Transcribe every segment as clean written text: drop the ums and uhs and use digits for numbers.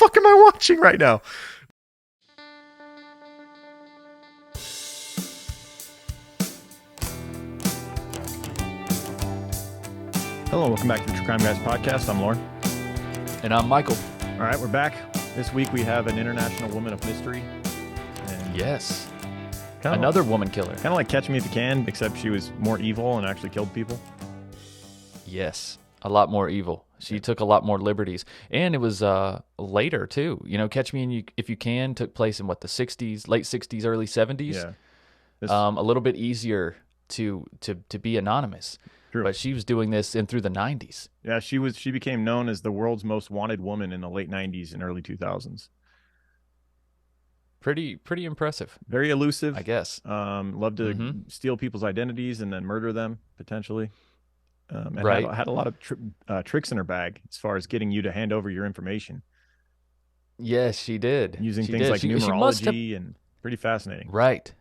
fuck am I watching right now? Hello, welcome back to the True Crime Guys podcast. I'm Lauren. And I'm Michael. All right, we're back. This week we have an international woman of mystery. And yes. Another woman killer. Kind of like Catch Me If You Can, except she was more evil and actually killed people. Yes. A lot more evil. She took a lot more liberties. And it was later, too. You know, Catch Me If You Can took place in, what, the 60s, late 60s, early 70s? Yeah. A little bit easier to be anonymous. True. But she was doing this in through the 90s. Yeah, she became known as the world's most wanted woman in the late 90s and early 2000s. Pretty impressive. Very elusive, I guess. Loved to steal people's identities and then murder them, potentially. And right. had a lot of tricks in her bag as far as getting you to hand over your information. Yes, she did. Using things like numerology and pretty fascinating. Right.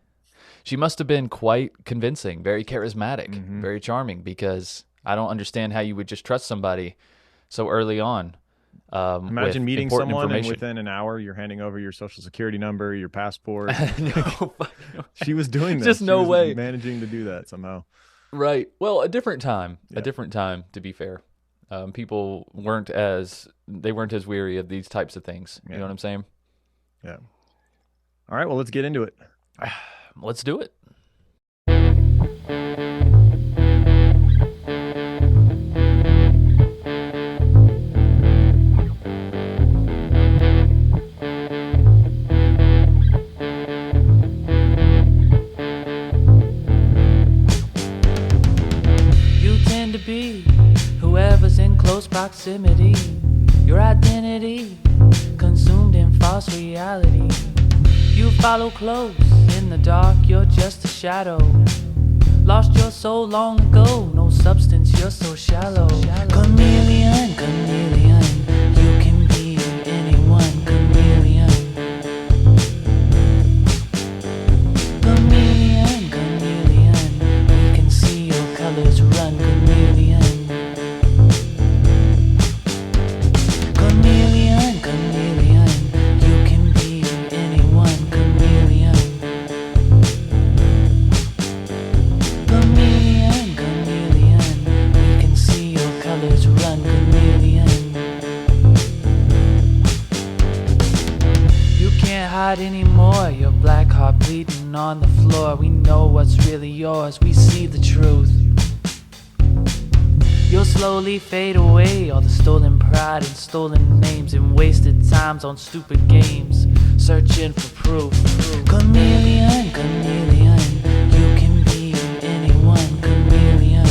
She must have been quite convincing, very charismatic, very charming, because I don't understand how you would just trust somebody so early on. Imagine meeting someone and within an hour you're handing over your social security number, your passport. No, she was doing this. Just no way. Managing to do that somehow. Right. Well, a different time. Yeah. A different time, to be fair. People weren't as weary of these types of things. You know what I'm saying? Yeah. All right, well, let's get into it. Let's do it. You tend to be whoever's in close proximity. Your identity consumed in false reality. You follow close. In the dark, you're just a shadow. Lost your soul long ago. No substance, you're so shallow. Chameleon, chameleon. You can be anyone. Chameleon. Chameleon, chameleon. We can see your colors run. Chameleon. Chameleon, chameleon. You can be anyone. Chameleon. Chameleon, chameleon, we can see your colors run, chameleon. You can't hide anymore, your black heart bleeding on the floor. We know what's really yours, we see the truth. You'll slowly fade away, all the stolen pride and stolen names and wasted times on stupid games, searching for proof. Chameleon, chameleon, you can be anyone. Chameleon.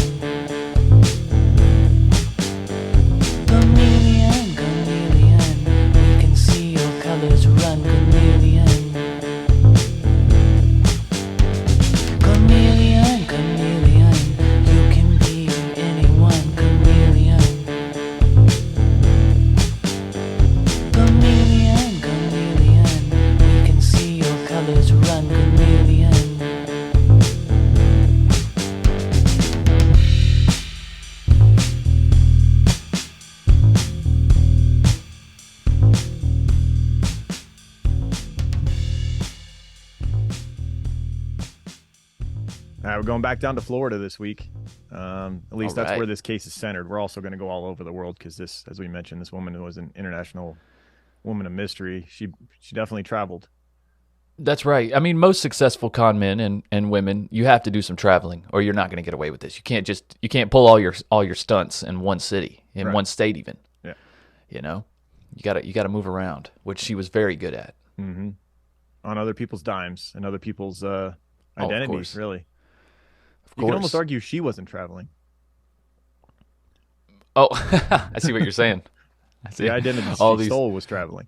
Chameleon, chameleon, we can see your colors run. Chameleon. Chameleon, chameleon, you can be anyone. Chameleon. Chameleon, chameleon, we can see your colors run. Chameleon. All right, we're going back down to Florida this week. At least that's right. where this case is centered. We're also going to go all over the world because this, as we mentioned, this woman was an international woman of mystery. She definitely traveled. That's right. I mean, most successful con men and women, you have to do some traveling, or you're not going to get away with this. You can't pull all your stunts in one city, in one state, even. Yeah. You know, you gotta move around, which she was very good at. Mm-hmm. On other people's dimes and other people's identities, really. You can almost argue she wasn't traveling. Oh, I see what you're saying. I see. The identity she stole was traveling.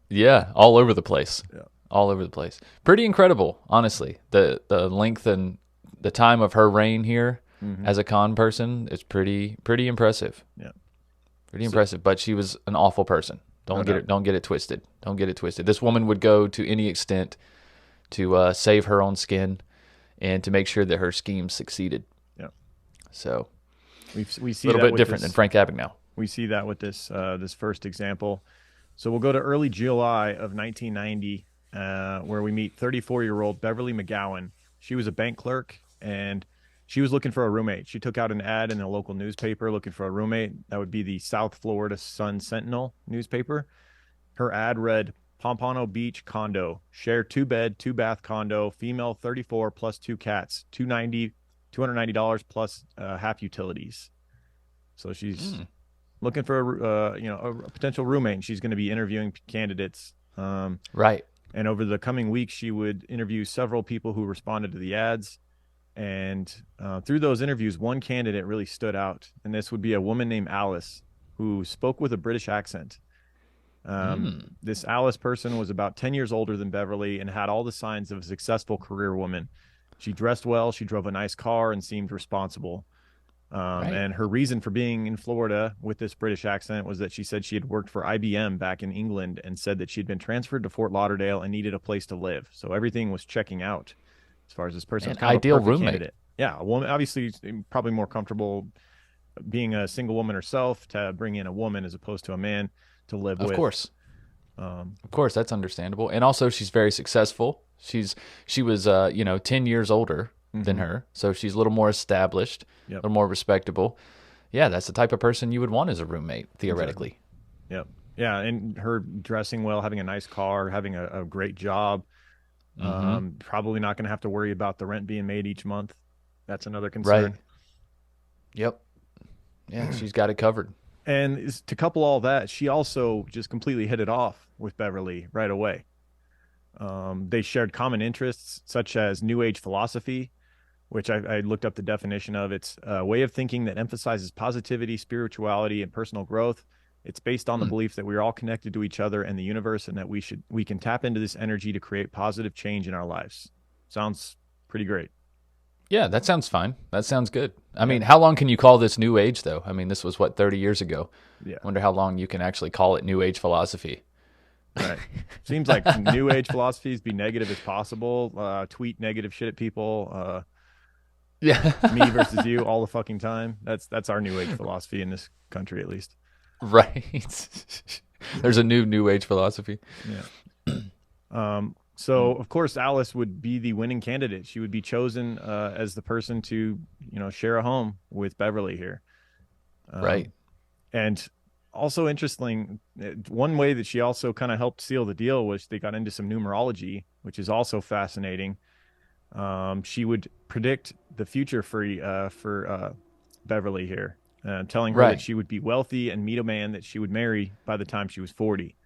Yeah, all over the place. Yeah. All over the place. Pretty incredible, honestly. The length and the time of her reign here as a con person is pretty impressive. Yeah. Pretty impressive, but she was an awful person. Don't get it twisted. Don't get it twisted. This woman would go to any extent to save her own skin and to make sure that her schemes succeeded. Yeah. So we see a little that bit different than Frank Abagnale. We see that with this this first example. So we'll go to early July of 1990, where we meet 34-year-old Beverly McGowan. She was a bank clerk, and she was looking for a roommate. She took out an ad in a local newspaper looking for a roommate. That would be the South Florida Sun Sentinel newspaper. Her ad read, Pompano Beach condo, share 2-bed, 2-bath condo, female 34 plus 2 cats, $290 plus half utilities. So she's looking for a potential roommate, and she's going to be interviewing candidates. Right. And over the coming weeks, she would interview several people who responded to the ads. And through those interviews, one candidate really stood out, and this would be a woman named Alice, who spoke with a British accent. This Alice person was about 10 years older than Beverly and had all the signs of a successful career woman. She dressed well, she drove a nice car, and seemed responsible. Right. And her reason for being in Florida with this British accent was that she said she had worked for IBM back in England and said that she'd been transferred to Fort Lauderdale and needed a place to live. So everything was checking out as far as this person. An ideal roommate. Candidate. Yeah, a woman, obviously probably more comfortable being a single woman herself to bring in a woman as opposed to a man to live with. Of course. Of course, that's understandable. And also, she's very successful. She was 10 years older than her, so she's a little more established, a little more respectable. Yeah, that's the type of person you would want as a roommate, theoretically. Exactly. Yep. Yeah, and her dressing well, having a nice car, having a great job. Probably not going to have to worry about the rent being made each month. That's another concern. Right. Yep. Yeah, she's got it covered. And to couple all that, she also just completely hit it off with Beverly right away. They shared common interests such as New Age philosophy, which I looked up the definition of. It's a way of thinking that emphasizes positivity, spirituality, and personal growth. It's based on the belief that we're all connected to each other and the universe, and that we can tap into this energy to create positive change in our lives. Sounds pretty great. Yeah, that sounds fine. That sounds good. I mean, how long can you call this New Age, though? I mean, this was, 30 years ago? Yeah. I wonder how long you can actually call it New Age philosophy. Right. Seems like New Age philosophies be negative as possible. Tweet negative shit at people. Yeah. Me versus you all the fucking time. That's our New Age philosophy in this country, at least. Right. There's a New Age philosophy. Yeah. So of course Alice would be the winning candidate. She would be chosen as the person to, share a home with Beverly here. Right. And also interesting, one way that she also kind of helped seal the deal was they got into some numerology, which is also fascinating. She would predict the future for Beverly here, telling her that she would be wealthy and meet a man that she would marry by the time she was 40.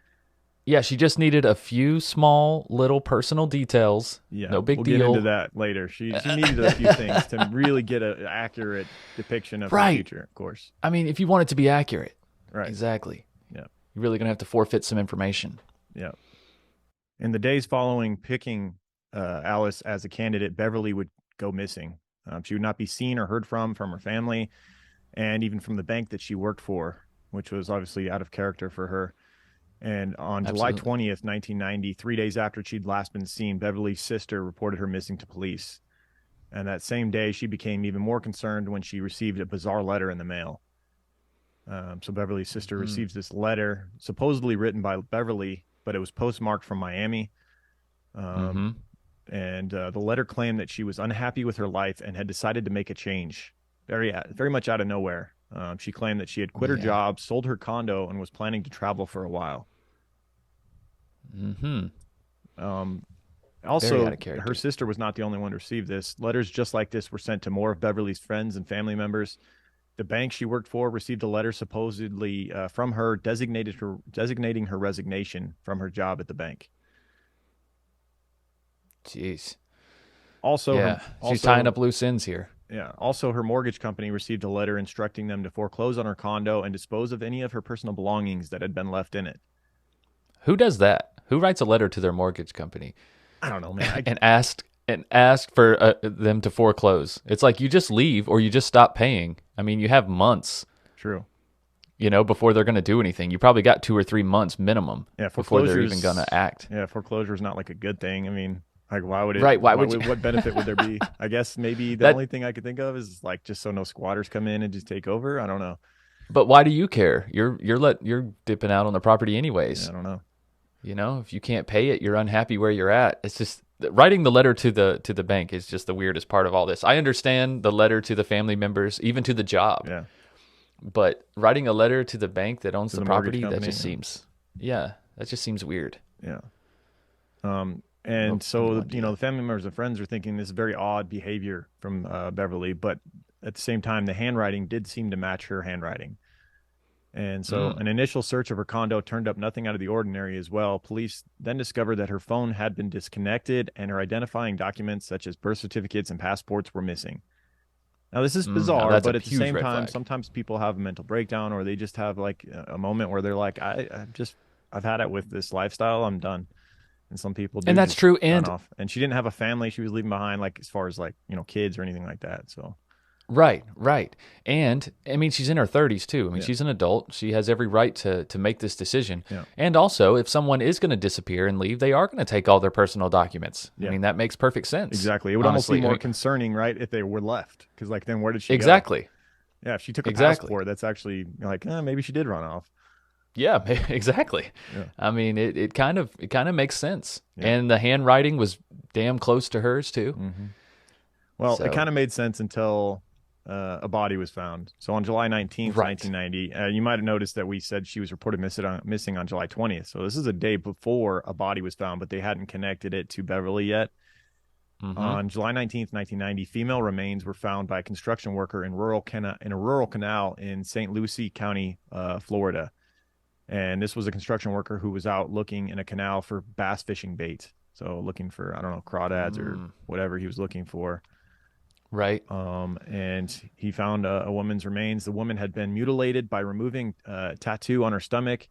Yeah, she just needed a few small little personal details. Yeah, no big we'll deal. Get into that later. She needed a few things to really get an accurate depiction of the future, of course. I mean, if you want it to be accurate. Right. Exactly. Yeah. You're really going to have to forfeit some information. Yeah. In the days following picking Alice as a candidate, Beverly would go missing. She would not be seen or heard from her family, and even from the bank that she worked for, which was obviously out of character for her. And on July 20th, 1990, 3 days after she'd last been seen, Beverly's sister reported her missing to police. And that same day, she became even more concerned when she received a bizarre letter in the mail. So Beverly's sister receives this letter, supposedly written by Beverly, but it was postmarked from Miami. And the letter claimed that she was unhappy with her life and had decided to make a change, very much out of nowhere. She claimed that she had quit her job, sold her condo, and was planning to travel for a while. Also, her sister was not the only one to receive this. Letters just like this were sent to more of Beverly's friends and family members. The bank she worked for received a letter supposedly from her designating her resignation from her job at the bank. Jeez. Also, she's tying up loose ends here. Yeah. Also, her mortgage company received a letter instructing them to foreclose on her condo and dispose of any of her personal belongings that had been left in it. Who does that? Who writes a letter to their mortgage company? I don't know, man. and ask for them to foreclose. It's like you just leave or you just stop paying. I mean, you have months. True. Before they're going to do anything. You probably got 2 or 3 months minimum before they're even going to act. Yeah, foreclosure is not like a good thing. I mean, like, why would it? Right? What benefit would there be? I guess maybe the only thing I could think of is like just so no squatters come in and just take over. I don't know. But why do you care? You're dipping out on the property anyways. Yeah, I don't know. You know, if you can't pay it, you're unhappy where you're at. It's just writing the letter to the bank is just the weirdest part of all this. I understand the letter to the family members, even to the job. Yeah. But writing a letter to the bank that owns To the the mortgage property, that company, just yeah. seems, that just seems weird. Yeah. And so, no idea. the family members and friends are thinking this is very odd behavior from Beverly, but at the same time, the handwriting did seem to match her handwriting. And so an initial search of her condo turned up nothing out of the ordinary as well. Police then discovered that her phone had been disconnected and her identifying documents such as birth certificates and passports were missing. Now, this is bizarre, that's a but at the huge same red time, flag. sometimes people have a mental breakdown or they just have like a moment where they're like, I've had it with this lifestyle. I'm done. And some people do. And that's just true, run and- off. And she didn't have a family she was leaving behind, like as far as like, kids or anything like that. So Right. And I mean, she's in her 30s too. I mean, Yeah. she's an adult. She has every right to make this decision. Yeah. And also, if someone is going to disappear and leave, they are going to take all their personal documents. Yeah. I mean, that makes perfect sense. exactly. It would honestly. almost be more I mean, concerning, right, if they were left. Because like then where did she go? exactly. Yeah, if she took a Exactly. passport, that's actually like, maybe she did run off. Yeah, exactly. Yeah. I mean, it kind of makes sense. Yeah. And the handwriting was damn close to hers too. Well, So- it kind of made sense until a body was found. So on July 19th, Right. 1990, you might have noticed that we said she was reported missing on July 20th. So this is a day before a body was found, but they hadn't connected it to Beverly yet. On July 19th, 1990, female remains were found by a construction worker in a rural canal in St. Lucie County, Florida. And this was a construction worker who was out looking in a canal for bass fishing bait. So looking for, I don't know, crawdads or whatever he was looking for. Right. And he found a woman's remains. The woman had been mutilated by removing a tattoo on her stomach.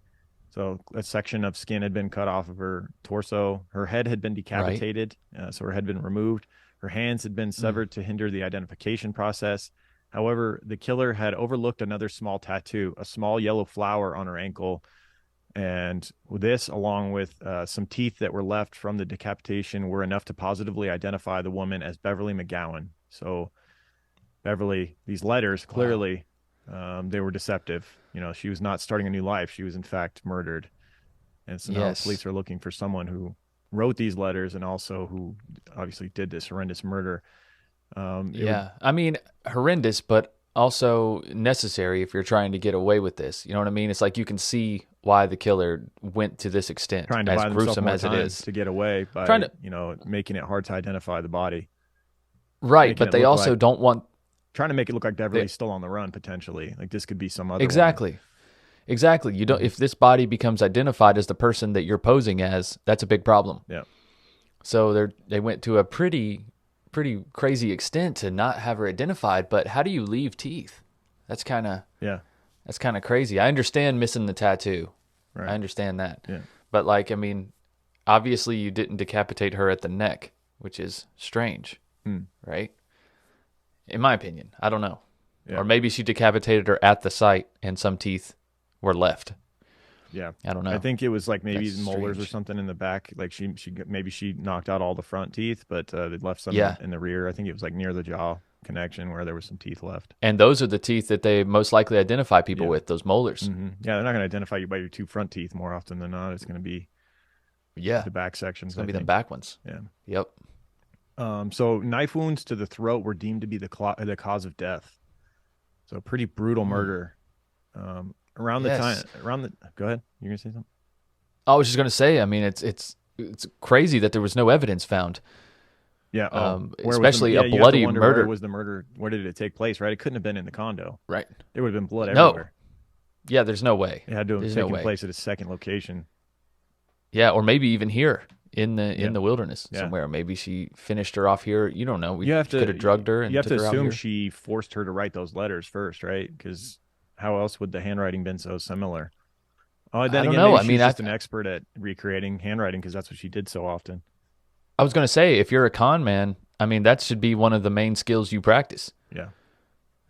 So a section of skin had been cut off of her torso. Her head had been decapitated. So her head had been removed. Her hands had been severed to hinder the identification process. However, the killer had overlooked another small tattoo, a small yellow flower on her ankle. And this, along with some teeth that were left from the decapitation, were enough to positively identify the woman as Beverly McGowan. So Beverly, these letters, clearly, they were deceptive. She was not starting a new life. She was, in fact, murdered. And so now Yes. police are looking for someone who wrote these letters and also who obviously did this horrendous murder. I mean, horrendous, but also necessary if you're trying to get away with this. You know what I mean? It's like you can see why the killer went to this extent, Trying to as buy themselves gruesome more as it time is. to get away by Trying to- making it hard to identify the body, Right, making but it they look also like- don't want trying to make it look like Beverly's still on the run potentially. Like this could be some other one. Exactly. You don't. If this body becomes identified as the person that you're posing as, that's a big problem. Yeah. So they went to a pretty crazy extent to not have her identified. But how do you leave teeth? That's kind of crazy. I understand missing the tattoo. Right. I understand that. Yeah. But obviously you didn't decapitate her at the neck, which is strange, right? In my opinion, I don't know. Yeah. Or maybe she decapitated her at the site and some teeth were left. Yeah. I don't know. I think it was like maybe That's molars or strange. something in the back. Like she knocked out all the front teeth, but they left some Yeah. in the rear. I think it was like near the jaw connection where there was some teeth left. And those are the teeth that they most likely identify people with, those molars. Yeah, they're not going to identify you by your two front teeth more often than not. It's going to be Yeah. the back sections. It's going to be I the think. back ones. Yeah. Yep. So knife wounds to the throat were deemed to be the cause of death. So pretty brutal murder. Around the Yes. time, go ahead. You're gonna say something? I was just going to say, I mean, it's crazy that there was no evidence found. Yeah. Where was the- especially a you have to bloody wonder murder. Where was the murder? Where did it take place? Right. It couldn't have been in the condo. Right. There would have been blood No. everywhere. Yeah, there's no way. It had to have There's no taken way. place at a second location. Yeah, or maybe even here in the wilderness Yeah. somewhere. Maybe she finished her off here. You don't know. We You have to could have drugged her and you have took to her out assume here. she forced her to write those letters first, right? Because how else would the handwriting been so similar? Oh, then I don't again, know. maybe I she's mean, just an expert at recreating handwriting because that's what she did so often. I was going to say, if you're a con man, I mean, that should be one of the main skills you practice. Yeah.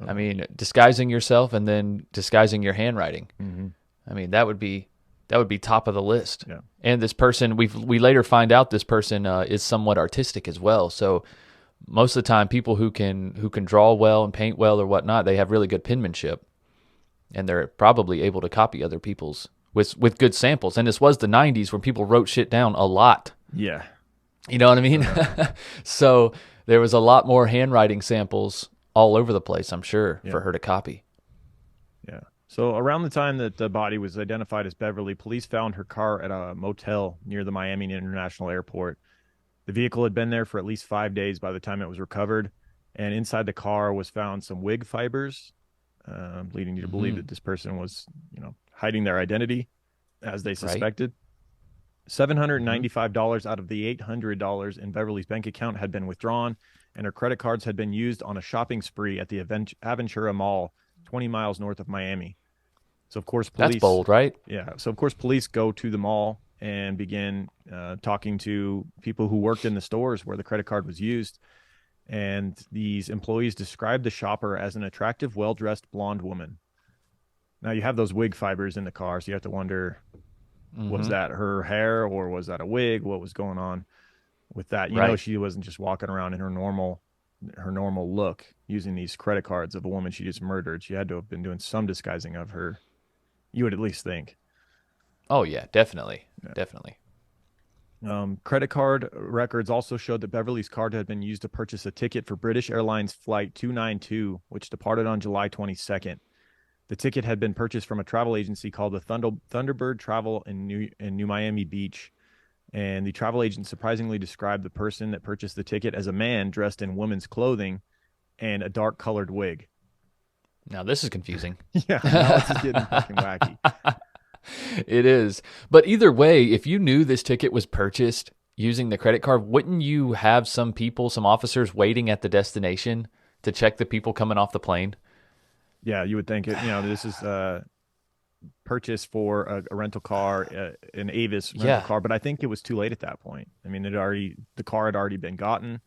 I mean, disguising yourself and then disguising your handwriting. Mm-hmm. I mean, that would be top of the list. Yeah. And this person, we later find out this person is somewhat artistic as well. So most of the time, people who can draw well and paint well or whatnot, they have really good penmanship. and they're probably able to copy other people's with good samples. And this was the 90s when people wrote shit down a lot. Yeah. You know what I mean? So there was a lot more handwriting samples all over the place, I'm sure, for her to copy. Yeah. So around the time that the body was identified as Beverly, police found her car at a motel near the Miami International Airport. The vehicle had been there for at least 5 days by the time it was recovered, and inside the car was found some wig fibers, leading you to believe that this person was, hiding their identity, as they suspected. $795 out of the $800 in Beverly's bank account had been withdrawn, and her credit cards had been used on a shopping spree at the Aventura Mall, 20 miles north of Miami. So, of course, police... That's bold, right? Yeah. So, of course, police go to the mall and begin talking to people who worked in the stores where the credit card was used. And these employees described the shopper as an attractive, well-dressed blonde woman. Now, you have those wig fibers in the car, so you have to wonder, was that her hair or was that a wig? What was going on with that? You know, she wasn't just walking around in her normal look using these credit cards of a woman she just murdered. She had to have been doing some disguising of her, you would at least think. Oh, yeah, definitely. Yeah. Definitely. Credit card records also showed that Beverly's card had been used to purchase a ticket for British Airlines Flight 292, which departed on July 22nd. The ticket had been purchased from a travel agency called the Thunderbird Travel in New Miami Beach. And the travel agent surprisingly described the person that purchased the ticket as a man dressed in women's clothing and a dark-colored wig. Now, this is confusing. Yeah, now it's just getting fucking wacky. It is. But either way, if you knew this ticket was purchased using the credit card, wouldn't you have some officers waiting at the destination to check the people coming off the plane? Yeah, you would think it. This is purchase for a rental car, an Avis rental car, but I think it was too late at that point. I mean, the car had already been gotten.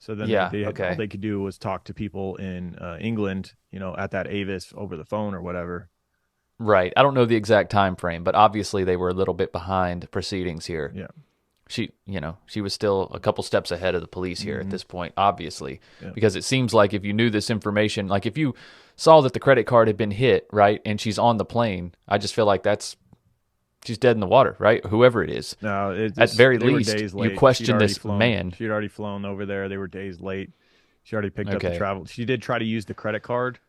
So then all they could do was talk to people in England, at that Avis over the phone or whatever. Right. I don't know the exact time frame, but obviously they were a little bit behind proceedings here. Yeah. She was still a couple steps ahead of the police here at this point, obviously, because it seems like if you knew this information, like if you saw that the credit card had been hit, right, and she's on the plane, I just feel like she's dead in the water, right? Whoever it is. No, at very least, you question this man. She'd already flown over there. They were days late. She already picked up the travel. She did try to use the credit card,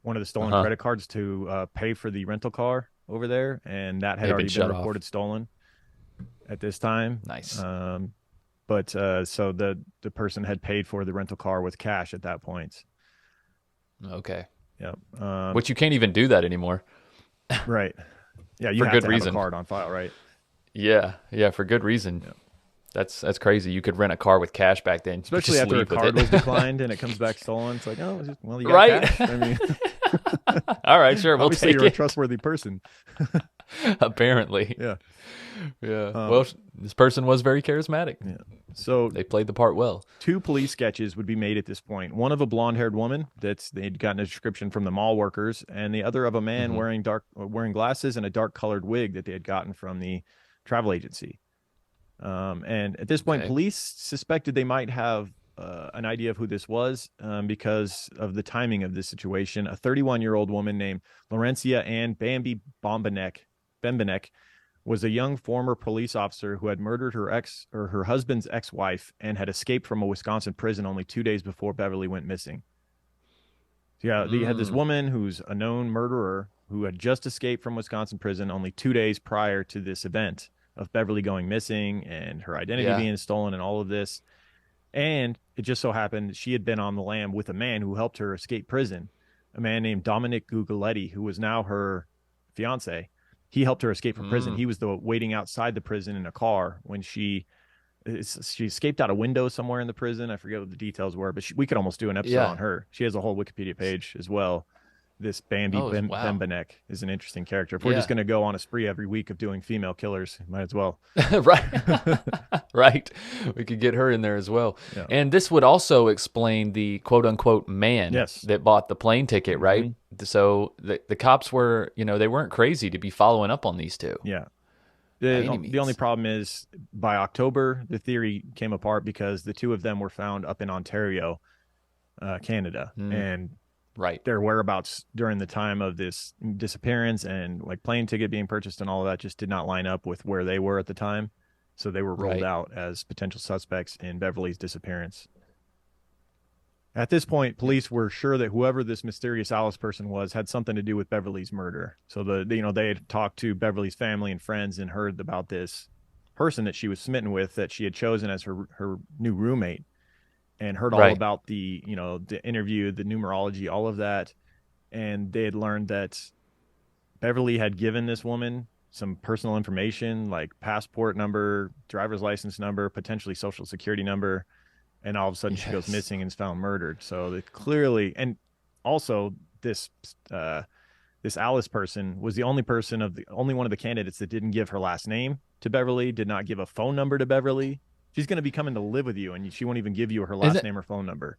one of the stolen credit cards, to pay for the rental car over there, and that had already been reported stolen at this time. Nice. So the person had paid for the rental car with cash at that point. Okay. Yeah. Which you can't even do that anymore. Right. Yeah, you for have good to reason. Have a card on file, right? Yeah, for good reason. Yeah. That's crazy. You could rent a car with cash back then, especially after a card was declined and it comes back stolen. It's like, you got cash. I mean, all right, sure, we'll take it. You're a trustworthy person. Apparently, yeah. Well, this person was very charismatic. Yeah. So they played the part well. 2 police sketches would be made at this point. One of a blonde-haired woman they'd gotten a description from the mall workers, and the other of a man wearing glasses and a dark-colored wig that they had gotten from the travel agency. And at this point, police suspected they might have an idea of who this was because of the timing of this situation. A 31-year-old woman named Laurencia Ann Bambi Bembenek was a young former police officer who had murdered her husband's ex-wife and had escaped from a Wisconsin prison only 2 days before Beverly went missing. So yeah, you had this woman who's a known murderer who had just escaped from Wisconsin prison only 2 days prior to this event of Beverly going missing and her identity being stolen and all of this. And it just so happened she had been on the lam with a man who helped her escape prison, a man named Dominic Guglielmi, who was now her fiance. He helped her escape from prison. He was waiting outside the prison in a car when she escaped out a window somewhere in the prison. I forget what the details were, but we could almost do an episode on her. She has a whole Wikipedia page as well. This Bambi Bembenek is an interesting character. If we're just going to go on a spree every week of doing female killers, might as well. Right. Right. We could get her in there as well. Yeah. And this would also explain the quote-unquote man that bought the plane ticket, right? Mm-hmm. So the cops were, they weren't crazy to be following up on these two. Yeah. The only problem is by October, the theory came apart because the two of them were found up in Ontario, Canada. And Right. their whereabouts during the time of this disappearance, and like plane ticket being purchased and all of that just did not line up with where they were at the time. So they were ruled Right. out as potential suspects in Beverly's disappearance. At this point, police were sure that whoever this mysterious Alice person was had something to do with Beverly's murder. So they had talked to Beverly's family and friends and heard about this person that she was smitten with, that she had chosen as her new roommate, and heard all Right. about the interview, the numerology, all of that. And they had learned that Beverly had given this woman some personal information like passport number, driver's license number, potentially social security number, and all of a sudden she goes Yes. missing and is found murdered. So they clearly, and also this uh, this Alice person was the only one of the candidates that didn't give her last name to Beverly, did not give a phone number to Beverly. She's going to be coming to live with you, and she won't even give you her Isn't last it, name or phone number,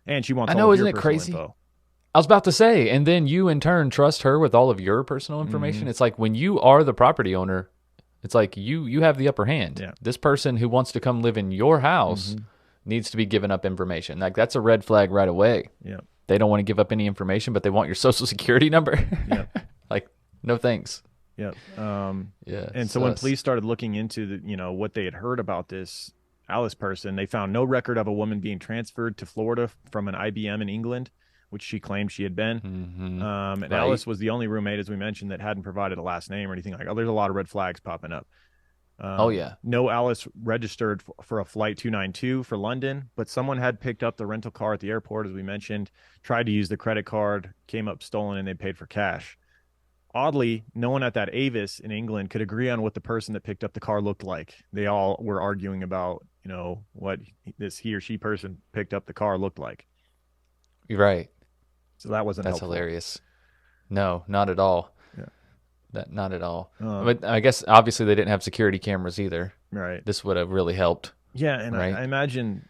and she wants I all know, of isn't your it personal crazy? info. I was about to say, and then you in turn trust her with all of your personal Mm-hmm. information. It's like when you are the property owner, it's like you have the upper hand. Yeah. This person who wants to come live in your house Mm-hmm. needs to be giving up information. Like that's a red flag right away. Yeah. They don't want to give up any information, but they want your social security number. Yeah. Like, no thanks. Yeah. Yeah. And so when sus. police started looking into what they had heard about this Alice person, they found no record of a woman being transferred to Florida from an IBM in England, which she claimed she had been. And Right. Alice was the only roommate, as we mentioned, that hadn't provided a last name or anything like that. Oh, there's a lot of red flags popping up. Oh yeah. No Alice registered for a flight 292 for London, but someone had picked up the rental car at the airport, as we mentioned, tried to use the credit card, came up stolen, and they paid for cash. Oddly, no one at that Avis in England could agree on what the person that picked up the car looked like. They all were arguing about, what this he or she person picked up the car looked like. You're right. So that wasn't That's helpful. hilarious. No, not at all. Yeah. Not at all. Um, But I guess obviously they didn't have security cameras either. Right. This would have really helped. Yeah, and Right. I imagine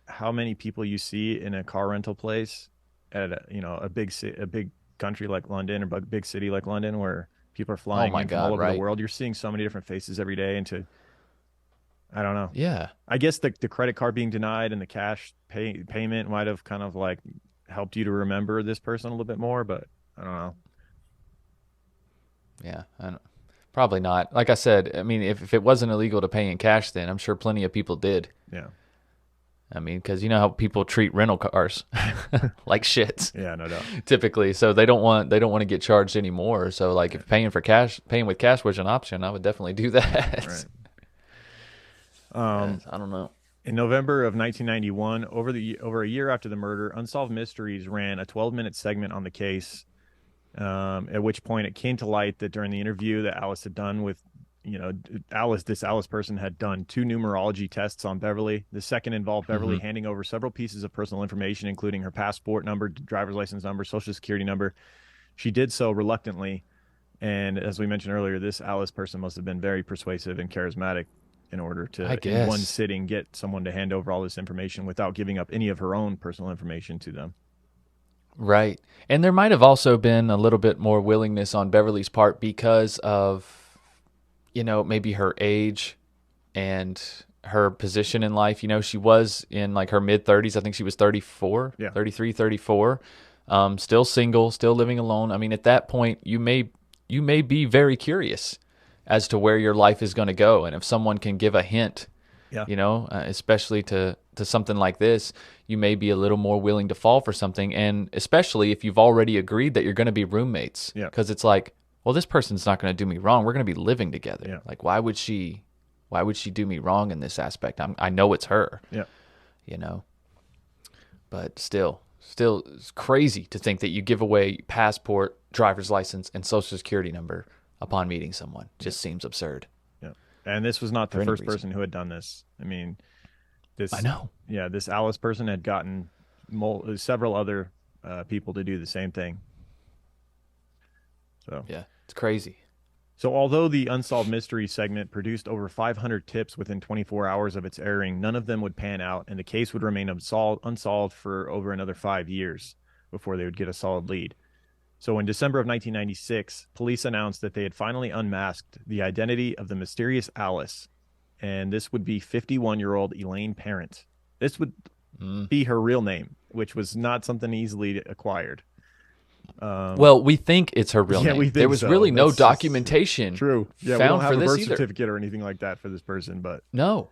how many people you see in a car rental place at a big country like London, or a big city like London, where people are Oh flying my in from all God, over the right. world. You're seeing so many different faces every day, and I don't know. Yeah. I guess the credit card being denied and the cash payment might have kind of like helped you to remember this person a little bit more, but I don't know. Yeah. Probably not. Like I said, I mean, if it wasn't illegal to pay in cash, then I'm sure plenty of people did. Yeah. I mean, because you know how people treat rental cars like shits Yeah, no doubt. typically. So they don't want to get charged anymore. So like if paying with cash was an option, I would definitely do that. Right. Yes, I don't know. In November of 1991, over a year after the murder, Unsolved Mysteries ran a 12-minute segment on the case. At which point it came to light that during the interview that Alice had done with, this Alice person had done 2 numerology tests on Beverly. The second involved Beverly handing over several pieces of personal information, including her passport number, driver's license number, social security number. She did so reluctantly. And as we mentioned earlier, this Alice person must have been very persuasive and charismatic in order to, I in one guess. sitting, get someone to hand over all this information without giving up any of her own personal information to them. Right. And there might have also been a little bit more willingness on Beverly's part because of, maybe her age and her position in life. She was in like her mid 30s. I think she was 34, Yeah. 33, 34. Still single, still living alone. I mean, at that point, you may be very curious as to where your life is going to go. And if someone can give a hint, Yeah. especially to something like this, you may be a little more willing to fall for something. And especially if you've already agreed that you're going to be roommates. Yeah. Because it's like, well, this person's not going to do me wrong. We're going to be living together. Yeah. Like, why would she do me wrong in this aspect? I know it's her, Yeah. but still it's crazy to think that you give away passport, driver's license, and social security number upon meeting someone. Just seems absurd. Yeah. And this was not the For any first reason. person who had done this. I mean, I know. Yeah, this Alice person had gotten several other people to do the same thing. So, Yeah, it's crazy. so although the Unsolved Mysteries segment produced over 500 tips within 24 hours of its airing, none of them would pan out, and the case would remain unsolved for over another 5 years before they would get a solid lead. So in December of 1996, police announced that they had finally unmasked the identity of the mysterious Alice, and this would be 51-year-old Elaine Parent. This would be her real name, which was not something easily acquired. Well, we think it's her real Yeah, name. we think there was so. really no That's just documentation true. Yeah, we found don't have for a this birth either. certificate or anything like that for this person, but No.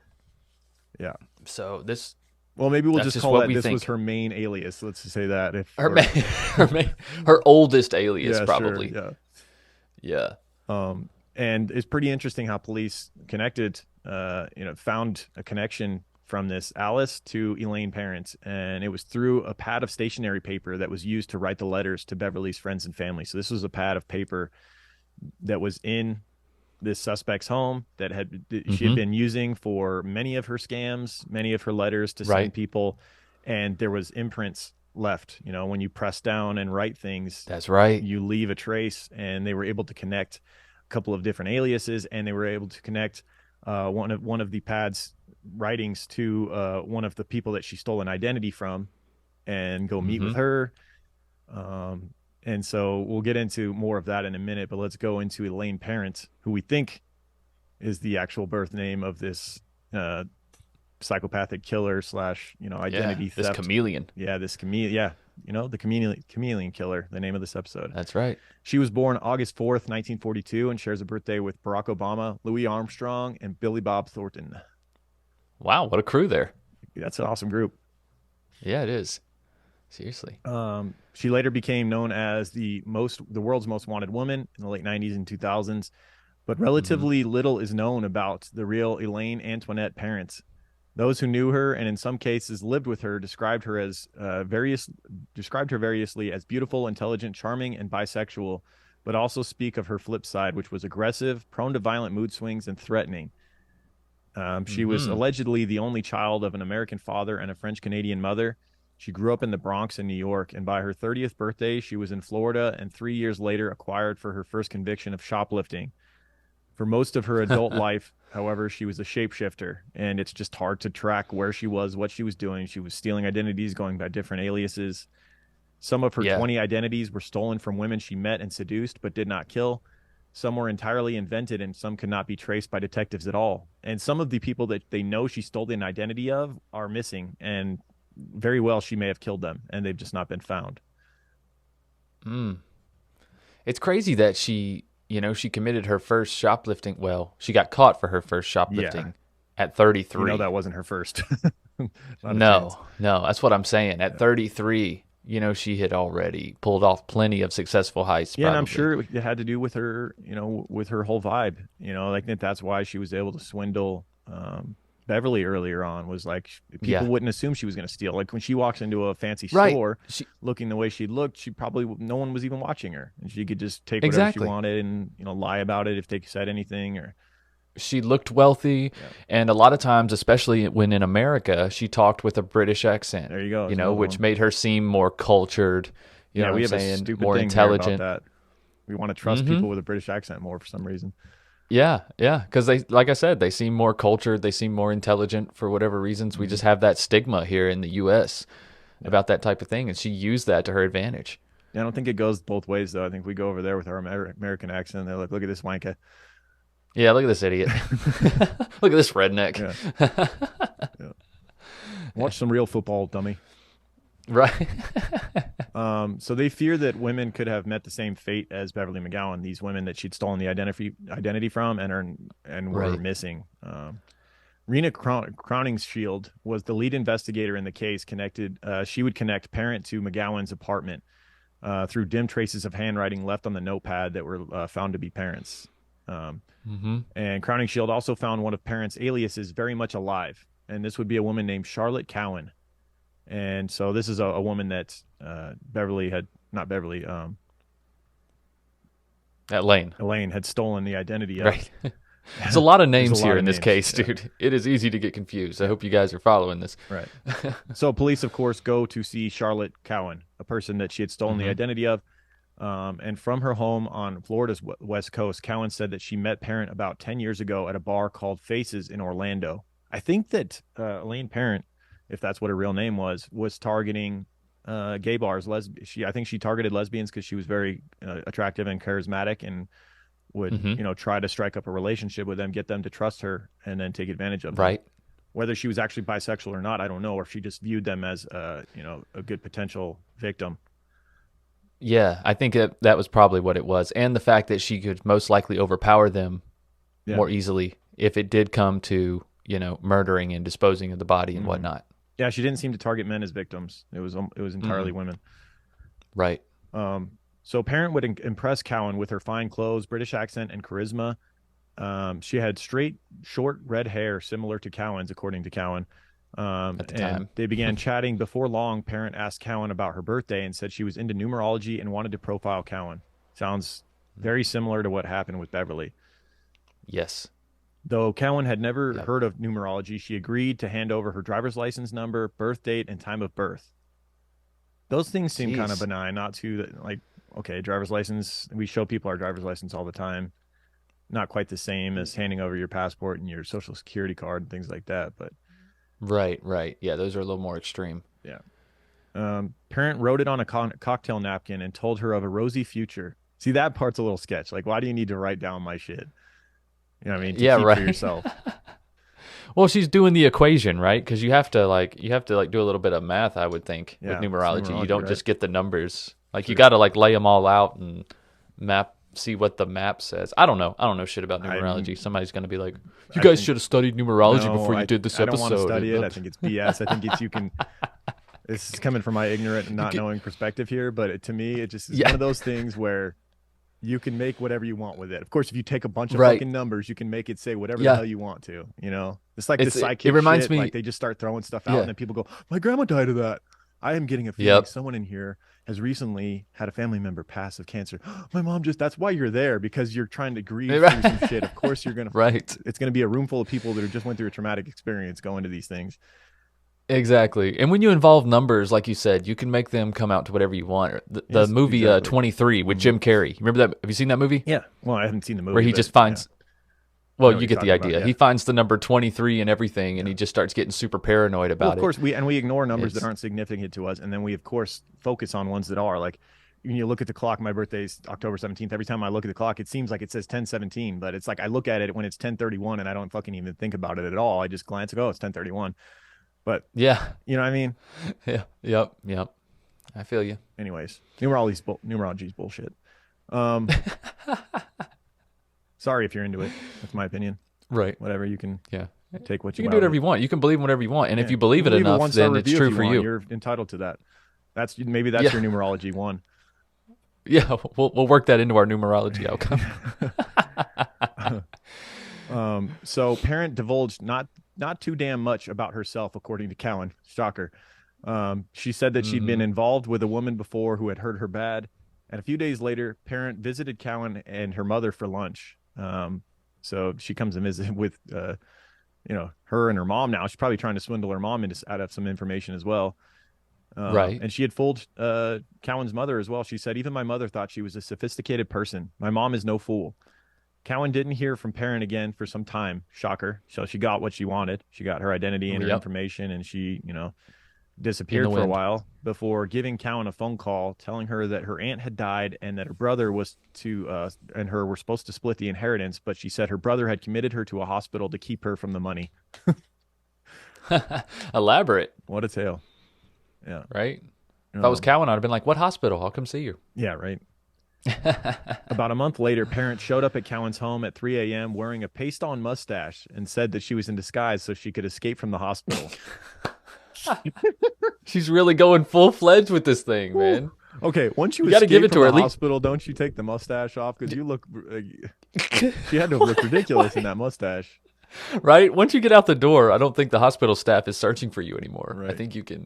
yeah. So this, Well, maybe we'll that's just just call what that we this was think. her main alias. Let's just say that. If Her or- her oldest alias, yeah, probably. sure, Yeah. yeah. And it's pretty interesting how police connected, found a connection from this Alice to Elaine Parent, and it was through a pad of stationery paper that was used to write the letters to Beverly's friends and family. So this was a pad of paper that was in this suspect's home that she had been using for many of her scams, many of her letters to send Right. people, and there was imprints left. When you press down and write things, That's right. you leave a trace, and they were able to connect a couple of different aliases, and they were able to connect one of the pad's writings to one of the people that she stole an identity from, and go meet with her. And so we'll get into more of that in a minute, but let's go into Elaine Parent, who we think is the actual birth name of this psychopathic killer / identity this theft. chameleon. Yeah, this chameleon. Yeah, the chameleon killer, the name of this episode. That's right. She was born August 4th, 1942, and shares a birthday with Barack Obama, Louis Armstrong, and Billy Bob Thornton. Wow, what a crew there. That's an awesome group. Yeah, it is. Seriously. She later became known as the world's most wanted woman in the late 90s and 2000s, but relatively little is known about the real Elaine Antoinette Parent. Those who knew her and in some cases lived with her described her variously as beautiful, intelligent, charming, and bisexual, but also speak of her flip side, which was aggressive, prone to violent mood swings, and threatening. She was allegedly the only child of an American father and a French-Canadian mother. She grew up in the Bronx in New York, and by her 30th birthday, she was in Florida, and 3 years later acquired for her first conviction of shoplifting. For most of her adult life, however, she was a shapeshifter, and it's just hard to track where she was, what she was doing. She was stealing identities, going by different aliases. Some of her 20 identities were stolen from women she met and seduced, but did not kill. Some were entirely invented, and some could not be traced by detectives at all. And some of the people that they know she stole an identity of are missing, and very well she may have killed them, and they've just not been found. It's crazy that she committed her first shoplifting. Well, she got caught for her first shoplifting at 33. That wasn't her first. No, that's what I'm saying. At 33, she had already pulled off plenty of successful heists. Yeah, and I'm sure it had to do with her, with her whole vibe. That's why she was able to swindle Beverly earlier on. Was like people wouldn't assume she was going to steal. Like when she walks into a fancy store, looking the way she looked, no one was even watching her, and she could just take whatever she wanted and lie about it if they said anything. Or she looked wealthy, and a lot of times, especially when in America, she talked with a British accent. There you go. Which made her seem more cultured. We have a stupid more intelligent. About that. We want to trust people with a British accent more for some reason. Yeah, because they, like I said, they seem more cultured, they seem more intelligent for whatever reasons. We just have that stigma here in the U.S. about that type of thing, and she used that to her advantage. Yeah, I don't think it goes both ways, though. I think we go over there with our American accent, and they're like, look at this wanker. Yeah, look at this idiot. Look at this redneck. Yeah. Watch some real football, dummy. Right. So they fear that women could have met the same fate as Beverly McGowan, these women that she'd stolen the identity from and were missing. Rena Crowningshield was the lead investigator in the case. She would connect Parent to McGowan's apartment through dim traces of handwriting left on the notepad that were found to be Parent's. And Crowningshield also found one of Parent's aliases very much alive, and this would be a woman named Charlotte Cowan. And so this is a woman that Elaine had stolen the identity of. Right. There's a lot of names here in this case, dude. It is easy to get confused. I hope you guys are following this. Right. So police, of course, go to see Charlotte Cowan, a person that she had stolen the identity of. And from her home on Florida's west coast, Cowan said that she met Parent about 10 years ago at a bar called Faces in Orlando. I think that Elaine Parent, if that's what her real name was targeting gay bars. I think she targeted lesbians because she was very attractive and charismatic, and would try to strike up a relationship with them, get them to trust her, and then take advantage of them. Right. Whether she was actually bisexual or not, I don't know, or if she just viewed them as a good potential victim. Yeah, I think that was probably what it was. And the fact that she could most likely overpower them more easily if it did come to, murdering and disposing of the body and whatnot. Yeah, she didn't seem to target men as victims. It was entirely women. Right. So Parent would impress Cowan with her fine clothes, British accent, and charisma. She had straight, short red hair similar to Cowan's, according to Cowan. At the time. They began chatting. Before long, Parent asked Cowan about her birthday and said she was into numerology and wanted to profile Cowan. Sounds very similar to what happened with Beverly. Yes. Though Cowan had never heard of numerology, she agreed to hand over her driver's license number, birth date, and time of birth. Those things seem kind of benign, not too like, okay, driver's license. We show people our driver's license all the time. Not quite the same as handing over your passport and your social security card and things like that, but right. Yeah, those are a little more extreme. Yeah. Parent wrote it on a cocktail napkin and told her of a rosy future. See, that part's a little sketch. Like, why do you need to write down my shit? You know what I mean? To keep for yourself. Well, she's doing the equation, right? Because you have to do a little bit of math, I would think, with numerology. You don't just get the numbers. Like, you got to lay them all out and see what the map says. I don't know shit about numerology. Somebody's going to be like, you guys should have studied numerology before you did this episode. I don't want to study it. I think it's BS. I think it's this is coming from my ignorant and not knowing perspective here, but to me, it just is one of those things where you can make whatever you want with it. Of course, if you take a bunch of fucking numbers, you can make it say whatever the hell you want to, It's like the psychic shit. Like, they just start throwing stuff out and then people go, my grandma died of that. I am getting a feeling someone in here has recently had a family member pass of cancer. My mom that's why you're there, because you're trying to grieve through some shit. Of course you're going to, it's going to be a room full of people that just went through a traumatic experience going to these things. Exactly. And when you involve numbers, like you said, you can make them come out to whatever you want. The movie 23 with Jim Carrey. Remember that? Have you seen that movie? Yeah. Well, I haven't seen the movie. Where he just finds... Well, you get the idea. He finds the number 23 and everything, and he just starts getting super paranoid about it. Of course, we ignore numbers that aren't significant to us, and then we, of course, focus on ones that are. Like, when you look at the clock, my birthday's October 17th. Every time I look at the clock, it seems like it says 10:17, but it's like I look at it when it's 10:31, and I don't fucking even think about it at all. I just glance and go, oh, it's 10:31. But yeah, you know what I mean? Yeah. Yep. I feel you. Anyways, numerology's bullshit. Sorry if you're into it. That's my opinion. Right. Whatever, you can take what you can do whatever you want. You can believe whatever you want. And if you believe it enough, then it's true for you. You're entitled to that. Maybe that's your numerology one. Yeah, we'll work that into our numerology outcome. So Parent divulged not too damn much about herself, according to Cowan. Shocker. She said that she'd been involved with a woman before who had hurt her bad. And a few days later, Parent visited Cowan and her mother for lunch. So she comes and visit with, her and her mom now. She's probably trying to swindle her mom out of some information as well. Right. And she had fooled Cowan's mother as well. She said, even my mother thought she was a sophisticated person. My mom is no fool. Cowan didn't hear from Parent again for some time. Shocker. So she got what she wanted. She got her identity and her information, and she, disappeared for a while before giving Cowan a phone call telling her that her aunt had died and that her brother was and her were supposed to split the inheritance, but she said her brother had committed her to a hospital to keep her from the money. Elaborate. What a tale. Yeah. Right? If I was Cowan, I'd have been like, what hospital? I'll come see you. Yeah, right. About a month later, Parent showed up at Cowan's home at 3 a.m. wearing a paste-on mustache and said that she was in disguise so she could escape from the hospital. She's really going full-fledged with this thing, man. Okay, once you got to give it to her. The hospital, don't you take the mustache off? Because you look... she had to look ridiculous in that mustache. Right? Once you get out the door, I don't think the hospital staff is searching for you anymore. Right. I think you can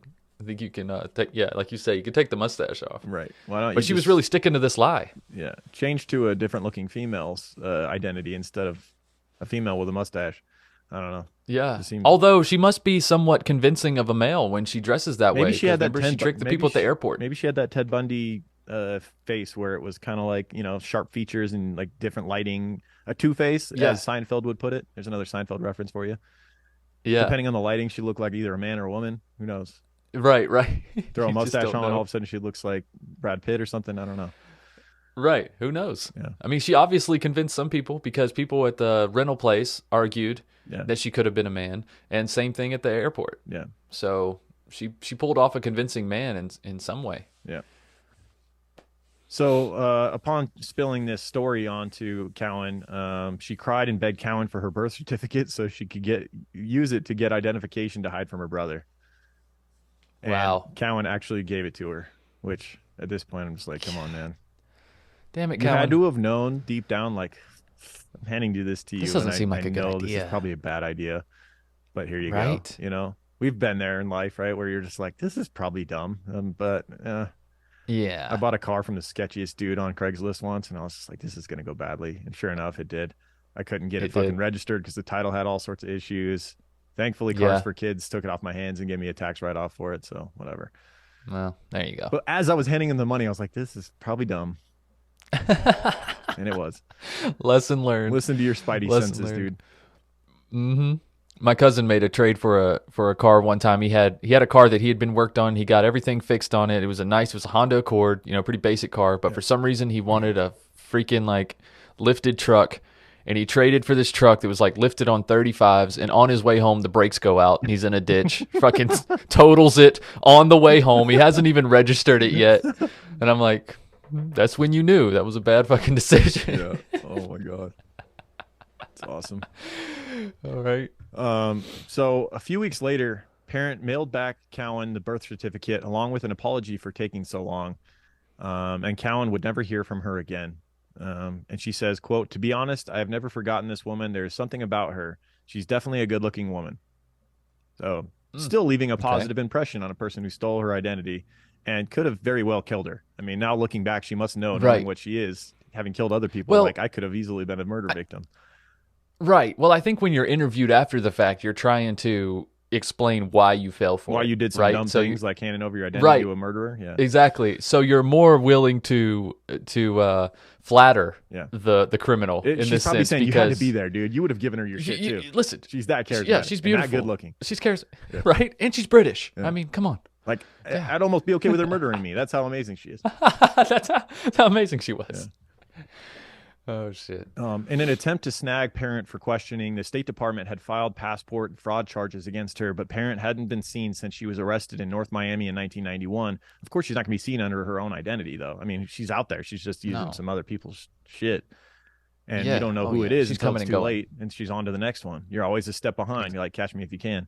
take, like you say, you can take the mustache off. Right. Why don't but she was really sticking to this lie. Yeah. Change to a different looking female's identity instead of a female with a mustache. I don't know. Yeah. Although she must be somewhat convincing of a male when she dresses that way. Maybe she had that. She tricked the people at the airport. Maybe she had that Ted Bundy face where it was kind of like, sharp features and like different lighting. A two-face, as Seinfeld would put it. There's another Seinfeld reference for you. Yeah. Depending on the lighting, she looked like either a man or a woman. Who knows? Right. Throw a mustache on, all of a sudden she looks like Brad Pitt or something. I don't know. Right. Who knows? Yeah. I mean, she obviously convinced some people because people at the rental place argued that she could have been a man, and same thing at the airport. Yeah. So she pulled off a convincing man in some way. Yeah. So, upon spilling this story onto Cowan, she cried and begged Cowan for her birth certificate so she could use it to get identification to hide from her brother. And Wow. Cowan actually gave it to her, which at this point I'm just like, come on, man. Damn it, You had Cowan. to have known deep down, like, I'm handing this to you, This doesn't and seem like I a good know this is idea. probably a bad idea, but here you go. Right? You know, we've been there in life, right? Where you're just like, this is probably dumb, but I Yeah. bought a car from the sketchiest dude on Craigslist once, and I was just like, this is going to go badly. And sure enough, it did. I couldn't get it It fucking did. registered because the title had all sorts of issues. Thankfully, Cars Yeah. for Kids took it off my hands and gave me a tax write off for it. So whatever. Well, there you go. But as I was handing him the money, I was like, this is probably dumb. And it was. Lesson learned. Listen to your spidey Lesson senses, learned. dude. Mm-hmm. My cousin made a trade for a car one time. He had a car that he had been worked on. He got everything fixed on it. It was a Honda Accord, pretty basic car. But for some reason, he wanted a freaking like lifted truck, and he traded for this truck that was like lifted on 35s. And on his way home, the brakes go out, and he's in a ditch. Fucking totals it on the way home. He hasn't even registered it yet. And I'm like, that's when you knew that was a bad fucking decision. Yeah. Oh my god. It's awesome. All right. So a few weeks later, Parent mailed back Cowan the birth certificate along with an apology for taking so long. And Cowan would never hear from her again. And she says, quote, "To be honest, I have never forgotten this woman. There is something about her. She's definitely a good-looking woman." So still leaving a positive impression on a person who stole her identity and could have very well killed her. I mean, now looking back, she must know, knowing Right. what she is, having killed other people. Well- like, I could have easily been a murder victim. Right. Well, I think when you're interviewed after the fact, you're trying to explain why you fell for Why it. you did some right? dumb So things like handing over your identity Right. to a murderer. Yeah. Exactly. So you're more willing to flatter Yeah. the criminal in She's this probably sense saying you because had to be there, dude. You would have given her your shit too. listen, She's that charismatic. yeah, she's and beautiful, that good looking. She's right, and she's British. Yeah. I mean, come on, Like, I'd almost be okay with her murdering me. That's how amazing she is. that's how amazing she was. Oh shit. In an attempt to snag Parent for questioning, the State Department had filed passport and fraud charges against her, but Parent hadn't been seen since she was arrested in North Miami in 1991. Of course, she's not going to be seen under her own identity, though. I mean, she's out there. She's just using No. some other people's shit. And Yeah. you don't know Oh, who yeah. it is She's until coming it's and too going. late, and she's on to the next one. You're always a step behind. You're like, catch me if you can.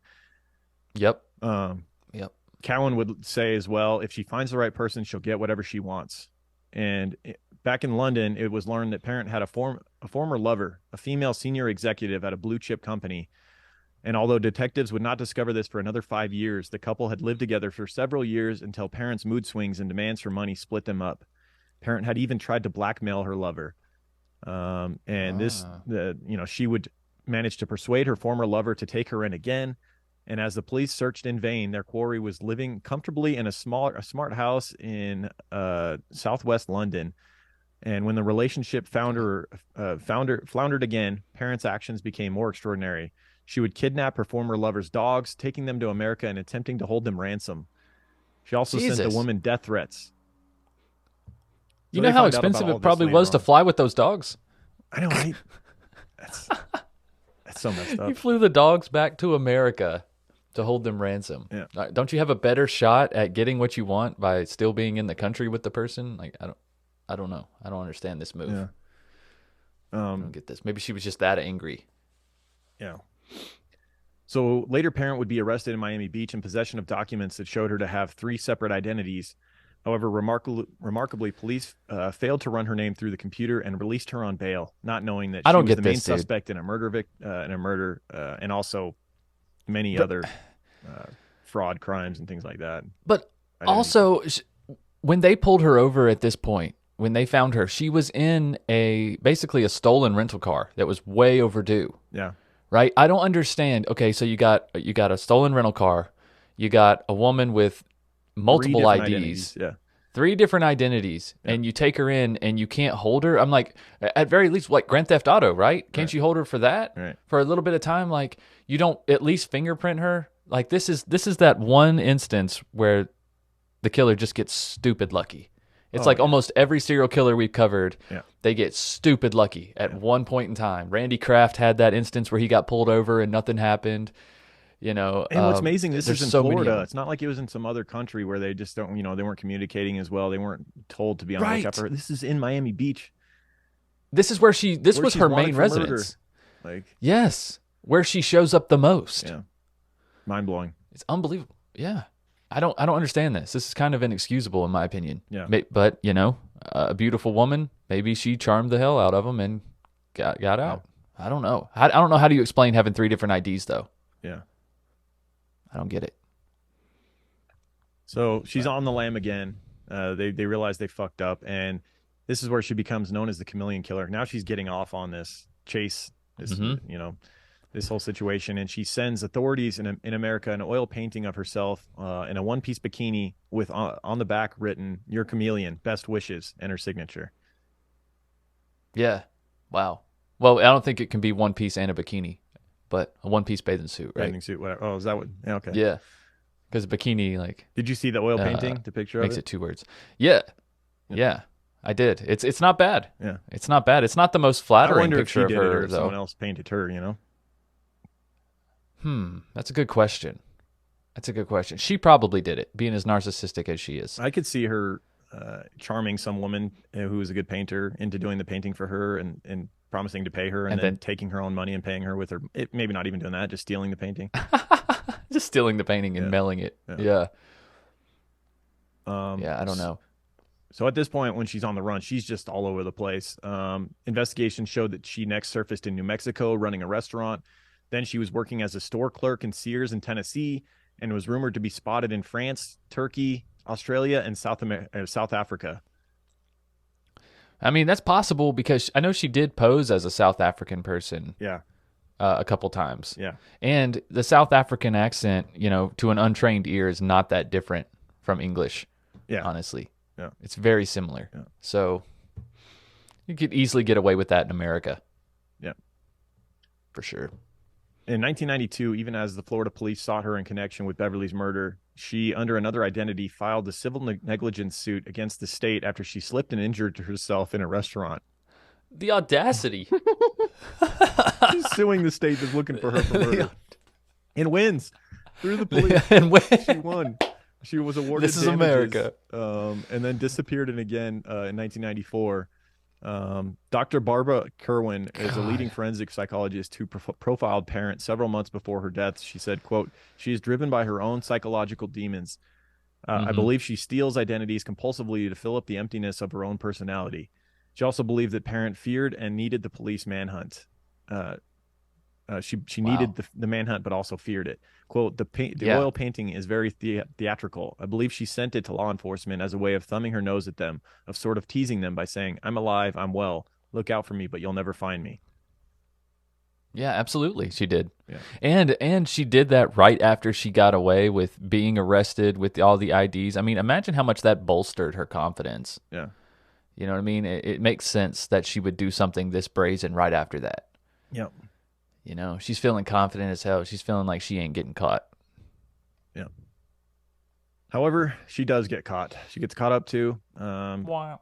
Yep. Yep. Cowan would say as well, if she finds the right person, she'll get whatever she wants. And back in London, it was learned that Parent had a former lover, a female senior executive at a blue chip company. And although detectives would not discover this for another 5 years, the couple had lived together for several years until Parent's mood swings and demands for money split them up. Parent had even tried to blackmail her lover. She would manage to persuade her former lover to take her in again. And as the police searched in vain, their quarry was living comfortably in a smart house in southwest London. And when the relationship floundered again, Parent's actions became more extraordinary. She would kidnap her former lover's dogs, taking them to America and attempting to hold them ransom. She also sent the woman death threats. You know how expensive it probably was to fly with those dogs? I know, right? That's so messed up. You flew the dogs back to America to hold them ransom. Yeah. Don't you have a better shot at getting what you want by still being in the country with the person? Like, I don't know. I don't understand this move. Yeah. I don't get this. Maybe she was just that angry. Yeah. So later, Parent would be arrested in Miami Beach in possession of documents that showed her to have 3 separate identities. However, remarkably, police failed to run her name through the computer and released her on bail, not knowing that she was the main suspect in a murder and also many other fraud crimes and things like that. But also, when they pulled her over at this point, when they found her, she was in basically a stolen rental car that was way overdue. Yeah. Right? I don't understand. Okay, so you got a stolen rental car, you got a woman with multiple IDs, 3 different identities, and you take her in and you can't hold her. I'm like, at very least, like Grand Theft Auto, right? Can't you hold her for that? Right. For a little bit of time? Like, you don't at least fingerprint her? Like, this is that one instance where the killer just gets stupid lucky. It's almost every serial killer we've covered, they get stupid lucky at one point in time. Randy Kraft had that instance where he got pulled over and nothing happened. You know, And what's amazing, this is there's in so many of Florida. them. It's not like it was in some other country where they just don't, they weren't communicating as well. They weren't told to be on the lookout Right. for her. This is in Miami Beach, This is where this where was she's her wanted main for murder. residence. Like, Yes, where she shows up the most. yeah, mind blowing. It's unbelievable. Yeah. I don't understand this. This is kind of inexcusable in my opinion. Yeah. But, you know, a beautiful woman, maybe she charmed the hell out of him and got out. I don't know. I don't know how do you explain having 3 different IDs though. Yeah. I don't get it. So she's on the lam again. They realize they fucked up, and this is where she becomes known as the Chameleon Killer. Now she's getting off on this chase, this this whole situation, and she sends authorities in America an oil painting of herself in a one-piece bikini with on the back written "You're Chameleon, best wishes," and her signature. Yeah. Wow. Well, I don't think it can be one piece and a bikini, but a one-piece bathing suit, right? Bathing suit, whatever. Oh, is that what? Yeah, okay. Yeah. Because a bikini, like, Did you see the oil painting? The picture makes of it 2 words. Yeah. Yeah. I did. It's not bad. Yeah. It's not bad. It's not the most I flattering wonder if picture she of did it or her, if someone though. else painted her. That's a good question. That's a good question. She probably did it, being as narcissistic as she is. I could see her charming some woman who was a good painter into doing the painting for her and promising to pay her and then taking her own money and paying her with her. Maybe not even doing that, just stealing the painting. Just stealing the painting and mailing it. Yeah. I don't know. So at this point, when she's on the run, she's just all over the place. Investigations showed that she next surfaced in New Mexico running a restaurant. Then she was working as a store clerk in Sears in Tennessee and was rumored to be spotted in France, Turkey, Australia, and South Africa. I mean, that's possible because I know she did pose as a South African person. Yeah. A couple times. Yeah. And the South African accent, to an untrained ear is not that different from English. Yeah. Honestly. Yeah. It's very similar. Yeah. So you could easily get away with that in America. Yeah. For sure. In 1992, even as the Florida police sought her in connection with Beverly's murder, she, under another identity, filed a civil negligence suit against the state after she slipped and injured herself in a restaurant. The audacity. She's suing the state that's looking for her for murder. And wins through the police. And she won. She was awarded This is damages, America. and then disappeared again in 1994. Dr. Barbara Kerwin is a leading forensic psychologist who profiled Parent several months before her death. She said, quote, "She is driven by her own psychological demons. I believe she steals identities compulsively to fill up the emptiness of her own personality. She also believed that Parent feared and needed the police manhunt. She needed the manhunt, but also feared it. Quote, the oil painting is very theatrical. I believe she sent it to law enforcement as a way of thumbing her nose at them, of sort of teasing them by saying, I'm alive, I'm well, look out for me, but you'll never find me." Yeah, absolutely. She did. Yeah. And she did that right after she got away with being arrested with all the IDs. I mean, imagine how much that bolstered her confidence. Yeah. You know what I mean? It makes sense that she would do something this brazen right after that. Yep. She's feeling confident as hell. She's feeling like she ain't getting caught. Yeah. However, she does get caught. She gets caught up too. Wow.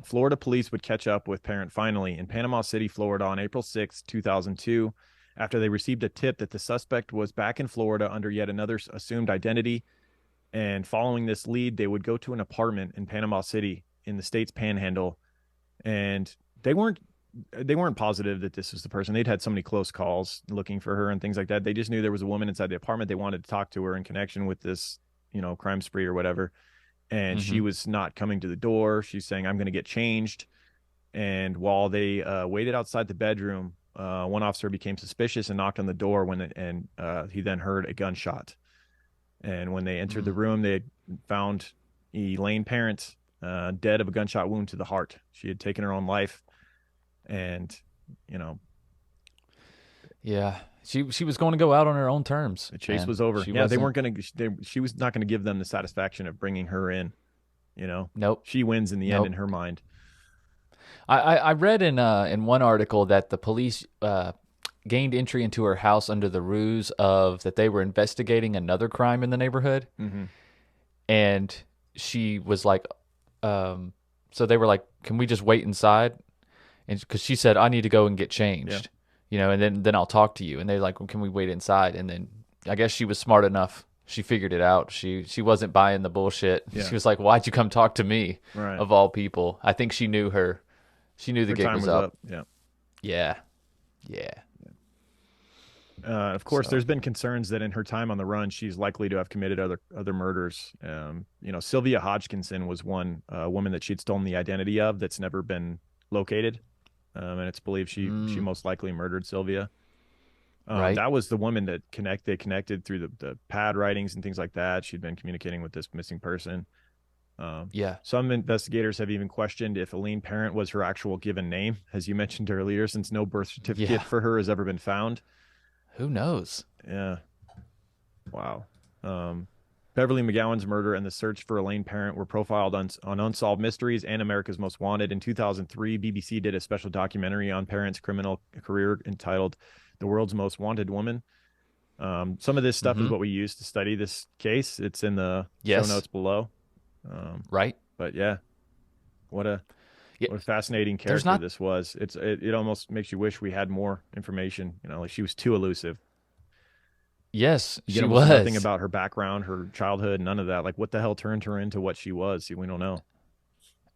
Florida police would catch up with Parent finally in Panama City, Florida on April 6, 2002, after they received a tip that the suspect was back in Florida under yet another assumed identity. And following this lead, they would go to an apartment in Panama City in the state's panhandle. And they weren't positive that this was the person. They'd had so many close calls looking for her and things like that. They just knew there was a woman inside the apartment. They wanted to talk to her in connection with this, crime spree or whatever. And she was not coming to the door. She's saying, I'm going to get changed. And while they waited outside the bedroom, one officer became suspicious and knocked on the door and he then heard a gunshot. And when they entered the room, they had found Elaine Parent dead of a gunshot wound to the heart. She had taken her own life. And, Yeah. She was going to go out on her own terms. The chase was over. They weren't going to. She was not going to give them the satisfaction of bringing her in. Nope. She wins in the end in her mind. I read in one article that the police gained entry into her house under the ruse of that they were investigating another crime in the neighborhood, and she was like, so they were like, "Can we just wait inside?" And because she said, "I need to go and get changed." And then I'll talk to you. And they're like, well, can we wait inside? And then I guess she was smart enough. She figured it out. She wasn't buying the bullshit. Yeah. She was like, "Why'd you come talk to me?" Right. Of all people. I think she knew her. She knew the Her gig time was was up. up. Yeah. Yeah. Yeah. Of course, there's been concerns that in her time on the run, she's likely to have committed other murders. Sylvia Hodgkinson was one woman that she'd stolen the identity of that's never been located, and it's believed she most likely murdered Sylvia. Right. That was the woman that they connected through the pad writings and things like that. She'd been communicating with this missing person. Yeah. Some investigators have even questioned if Elaine Parent was her actual given name, as you mentioned earlier, since no birth certificate for her has ever been found. Who knows? Yeah. Wow. Beverly McGowan's murder and the search for Elaine Parent were profiled on Unsolved Mysteries and America's Most Wanted. In 2003, BBC did a special documentary on Parent's criminal career entitled The World's Most Wanted Woman. Some of this stuff is what we use to study this case. It's in the show notes below. Right. But yeah, what a fascinating character this was. It almost makes you wish we had more information. Like she was too elusive. Yes, she was. Nothing about her background, her childhood, none of that. Like what the hell turned her into what she was? We don't know.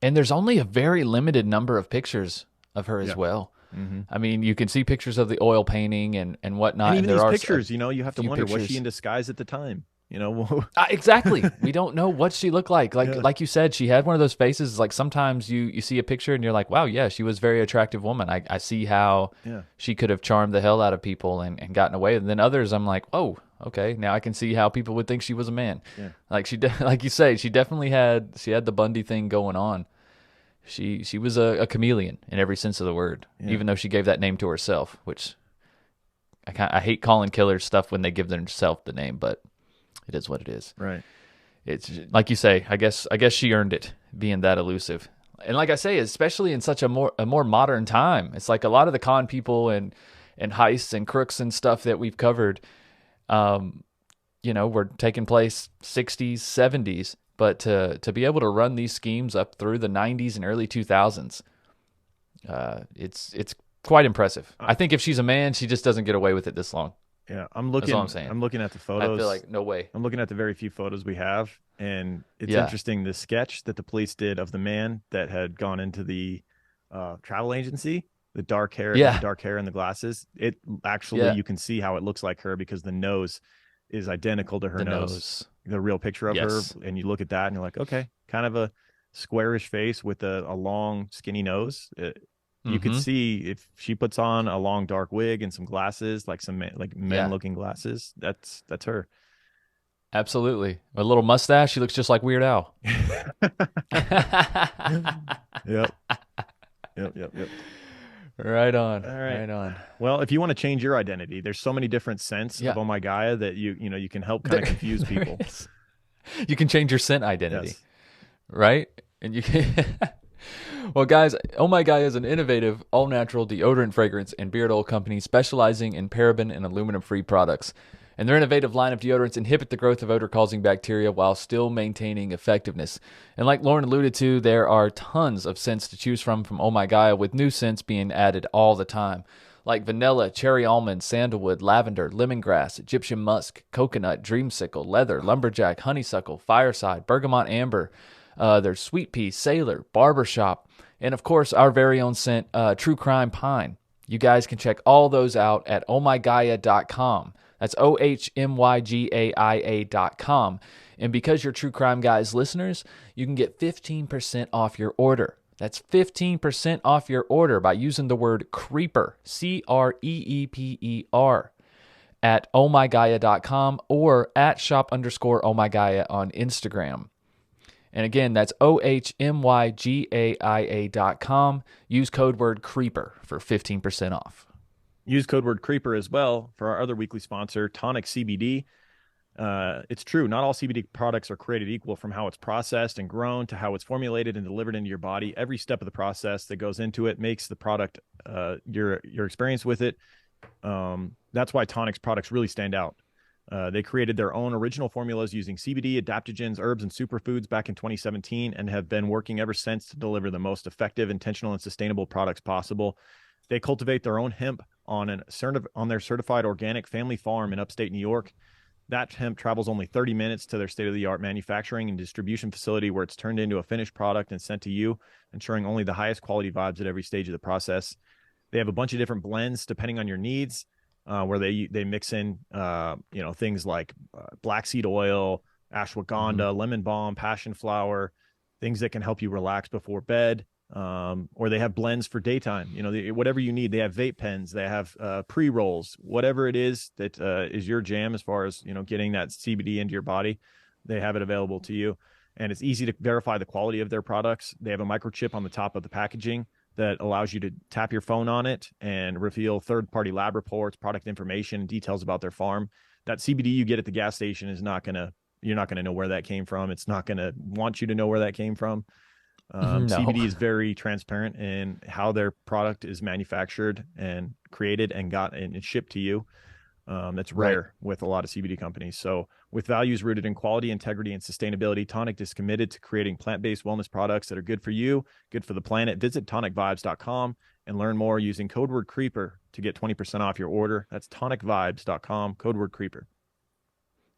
And there's only a very limited number of pictures of her as well. Mm-hmm. I mean, you can see pictures of the oil painting and whatnot. And even these pictures, you have to wonder, was she in disguise at the time? Exactly. We don't know what she looked like. Like you said, she had one of those faces. Like sometimes you see a picture and you're like, wow, yeah, she was a very attractive woman. I see how she could have charmed the hell out of people and gotten away. And then others, I'm like, oh, okay, now I can see how people would think she was a man. Yeah. Like like you say, she definitely had the Bundy thing going on. She was a chameleon in every sense of the word, even though she gave that name to herself, which I hate calling killers stuff when they give themselves the name, but it is what it is. Right. It's like you say, I guess she earned it being that elusive. And like I say, especially in such a more modern time, it's like a lot of the con people and heists and crooks and stuff that we've covered, were taking place 60s, 70s, but to be able to run these schemes up through the 90s and early 2000s, it's quite impressive. I think if she's a man, she just doesn't get away with it this long. Yeah, I'm looking at the photos. I feel like no way. I'm looking at the very few photos we have, and it's interesting the sketch that the police did of the man that had gone into the travel agency, the dark hair and the glasses. It actually you can see how it looks like her because the nose is identical to her nose. The real picture of her, and you look at that and you're like, okay, kind of a squarish face with a long skinny nose. You could see if she puts on a long dark wig and some glasses, like some men looking glasses. That's her. Absolutely. A little mustache. She looks just like Weird Al. Yep. Right on. All right. Right on. Well, if you want to change your identity, there's so many different scents of Oh My Gaia that you can help kind of confuse people. You can change your scent identity. Yes. Right? And you can Well, guys, Oh My Gaia is an innovative, all-natural deodorant, fragrance, and beard oil company specializing in paraben and aluminum-free products. And their innovative line of deodorants inhibit the growth of odor-causing bacteria while still maintaining effectiveness. And like Lauren alluded to, there are tons of scents to choose from Oh My Gaia, with new scents being added all the time, like vanilla, cherry almond, sandalwood, lavender, lemongrass, Egyptian musk, coconut, dreamsicle, leather, lumberjack, honeysuckle, fireside, bergamot amber. There's sweet pea, sailor, barbershop, and of course our very own scent, True Crime Pine. You guys can check all those out at ohmygaia.com. That's ohmygaia.com. And because you're True Crime Guys listeners, you can get 15% off your order. That's 15% off your order by using the word creeper, CREEPER, at ohmygaia.com or at shop_ohmygaia on Instagram. And again, that's ohmygaia.com. Use code word CREEPER for 15% off. Use code word CREEPER as well for our other weekly sponsor, Tonic CBD. It's true, not all CBD products are created equal, from how it's processed and grown to how it's formulated and delivered into your body. Every step of the process that goes into it makes the product, your experience with it. That's why Tonic's products really stand out. They created their own original formulas using CBD, adaptogens, herbs, and superfoods back in 2017 and have been working ever since to deliver the most effective, intentional, and sustainable products possible. They cultivate their own hemp on their certified organic family farm in upstate New York. That hemp travels only 30 minutes to their state-of-the-art manufacturing and distribution facility where it's turned into a finished product and sent to you, ensuring only the highest quality vibes at every stage of the process. They have a bunch of different blends depending on your needs, where they mix in things like black seed oil, ashwagandha, lemon balm, passion flower, things that can help you relax before bed. Or they have blends for daytime. Whatever you need. They have vape pens. They have pre-rolls. Whatever it is that is your jam as far as getting that CBD into your body, they have it available to you. And it's easy to verify the quality of their products. They have a microchip on the top of the packaging that allows you to tap your phone on it and reveal third-party lab reports, product information, and details about their farm. That CBD you get at the gas station is you're not gonna know where that came from. It's not gonna want you to know where that came from. No. CBD is very transparent in how their product is manufactured and created and shipped to you. That's rare with a lot of CBD companies. So with values rooted in quality, integrity, and sustainability, Tonic is committed to creating plant-based wellness products that are good for you, good for the planet. Visit tonicvibes.com and learn more using code word CREEPER to get 20% off your order. That's tonicvibes.com, code word CREEPER.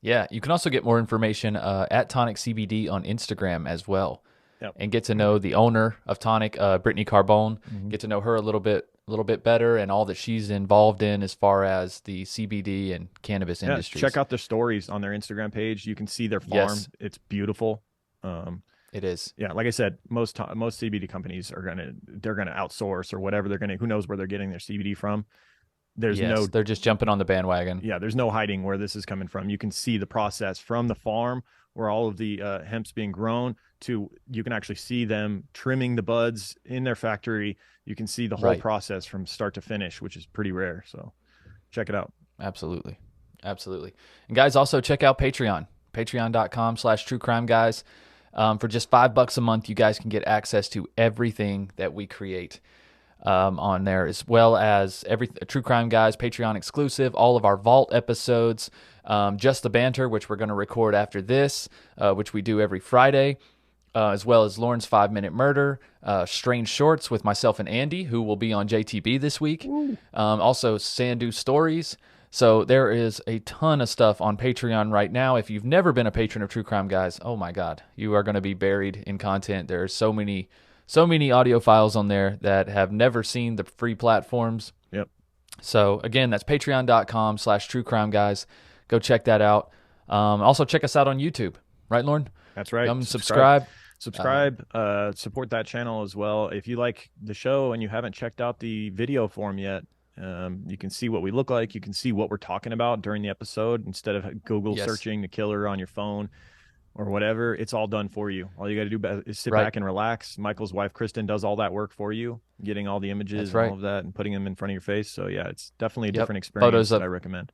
Yeah, you can also get more information at Tonic CBD on Instagram as well. Yep. And get to know the owner of Tonic, Brittany Carbone. Get to know her a little bit better, and all that she's involved in as far as the CBD and cannabis industry. Check out their stories on their Instagram page. You can see their farm. Yes. It's beautiful. It is. Yeah, like I said, most CBD companies are they're gonna outsource or whatever. Who knows where they're getting their CBD from. They're just jumping on the bandwagon. Yeah, there's no hiding where this is coming from. You can see the process from the farm where all of the hemp's being grown to you can actually see them trimming the buds in their factory. You can see the whole process from start to finish, which is pretty rare. So check it out. Absolutely. And guys, also check out Patreon, patreon.com/truecrimeguys. For just $5 a month, you guys can get access to everything that we create on there, as well as True Crime Guys Patreon exclusive, all of our Vault episodes, Just the Banter, which we're going to record after this, which we do every Friday, as well as Lauren's 5-Minute Murder, Strange Shorts with myself and Andy, who will be on JTB this week, also Sandu Stories. So there is a ton of stuff on Patreon right now. If you've never been a patron of True Crime Guys, oh my God, you are going to be buried in content. There are so many audio files on there that have never seen the free platforms. Yep. So again, that's patreon.com/truecrimeguys. Go check that out. Also check us out on YouTube. Right, Lauren? That's right. Come subscribe. Support that channel as well. If you like the show and you haven't checked out the video form yet, you can see what we look like. You can see what we're talking about during the episode instead of Google searching the killer on your phone or whatever. It's all done for you. All you got to do is sit back and relax. Michael's wife, Kristen, does all that work for you, getting all the images and all of that and putting them in front of your face. So yeah, it's definitely a different experience that I recommend.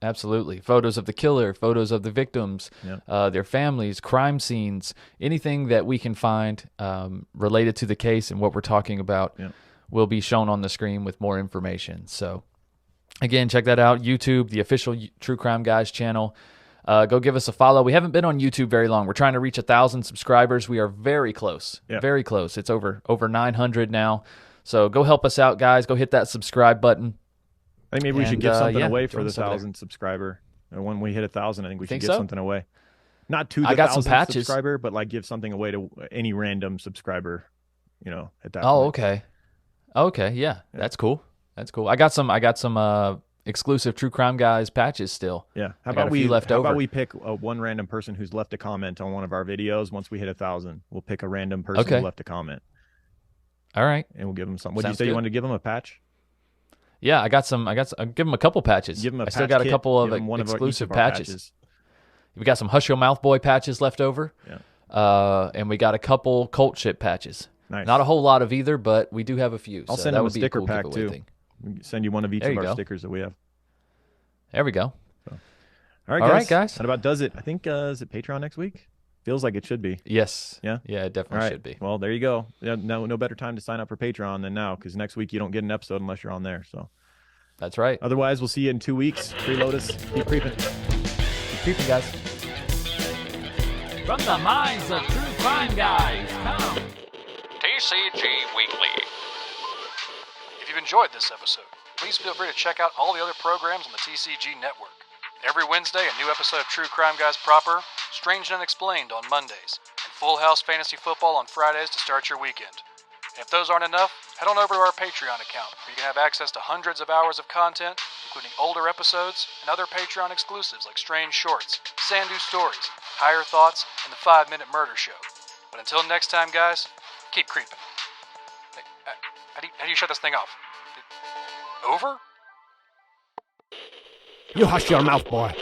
Absolutely. Photos of the killer, photos of the victims, their families, crime scenes, anything that we can find related to the case and what we're talking about will be shown on the screen with more information. So again, check that out. YouTube, the official True Crime Guys channel. Go give us a follow. We haven't been on YouTube very long. We're trying to reach 1,000 subscribers. We are very close. Very close. It's over 900 now. So go help us out, guys. Go hit that subscribe button. I think maybe we should give something away for the 1,000 subscriber. When we hit 1,000, I think we should give something away. Not to the 1,000 subscriber, but like give something away to any random subscriber. At that. Oh, point. Okay, yeah, that's cool. I got some exclusive True Crime Guys patches still. Yeah. How about we pick one random person who's left a comment on one of our videos? Once we hit 1,000, we'll pick a random person who left a comment. All right, and we'll give them something. What did you say? You wanted to give them a patch? Yeah, I'll give them a couple patches. Give them I still got a couple of exclusive patches. We got some Hush Your Mouth Boy patches left over. Yeah. And we got a couple Cult Shit patches. Nice. Not a whole lot of either, but we do have a few. I'll send them a sticker pack too. We can send you one of each of our stickers that we have. There we go. So. All right, guys. That about does it. I think is it Patreon next week? Feels like it should be. Yes. Yeah? Yeah, it definitely should be. Well, there you go. Yeah, no better time to sign up for Patreon than now, because next week you don't get an episode unless you're on there. So that's right. Otherwise, we'll see you in 2 weeks. Freelotus. Keep creeping. Keep creeping, guys. From the minds of True Crime Guys, come TCG Weekly. If you've enjoyed this episode, please feel free to check out all the other programs on the TCG network. Every Wednesday, a new episode of True Crime Guys proper, Strange and Unexplained on Mondays, and Full House Fantasy Football on Fridays to start your weekend. And if those aren't enough, head on over to our Patreon account, where you can have access to hundreds of hours of content, including older episodes and other Patreon exclusives like Strange Shorts, Sandu Stories, Higher Thoughts, and the 5-Minute Murder Show. But until next time, guys, keep creeping. Hey, how do you shut this thing off? Over? You hush your mouth, boy.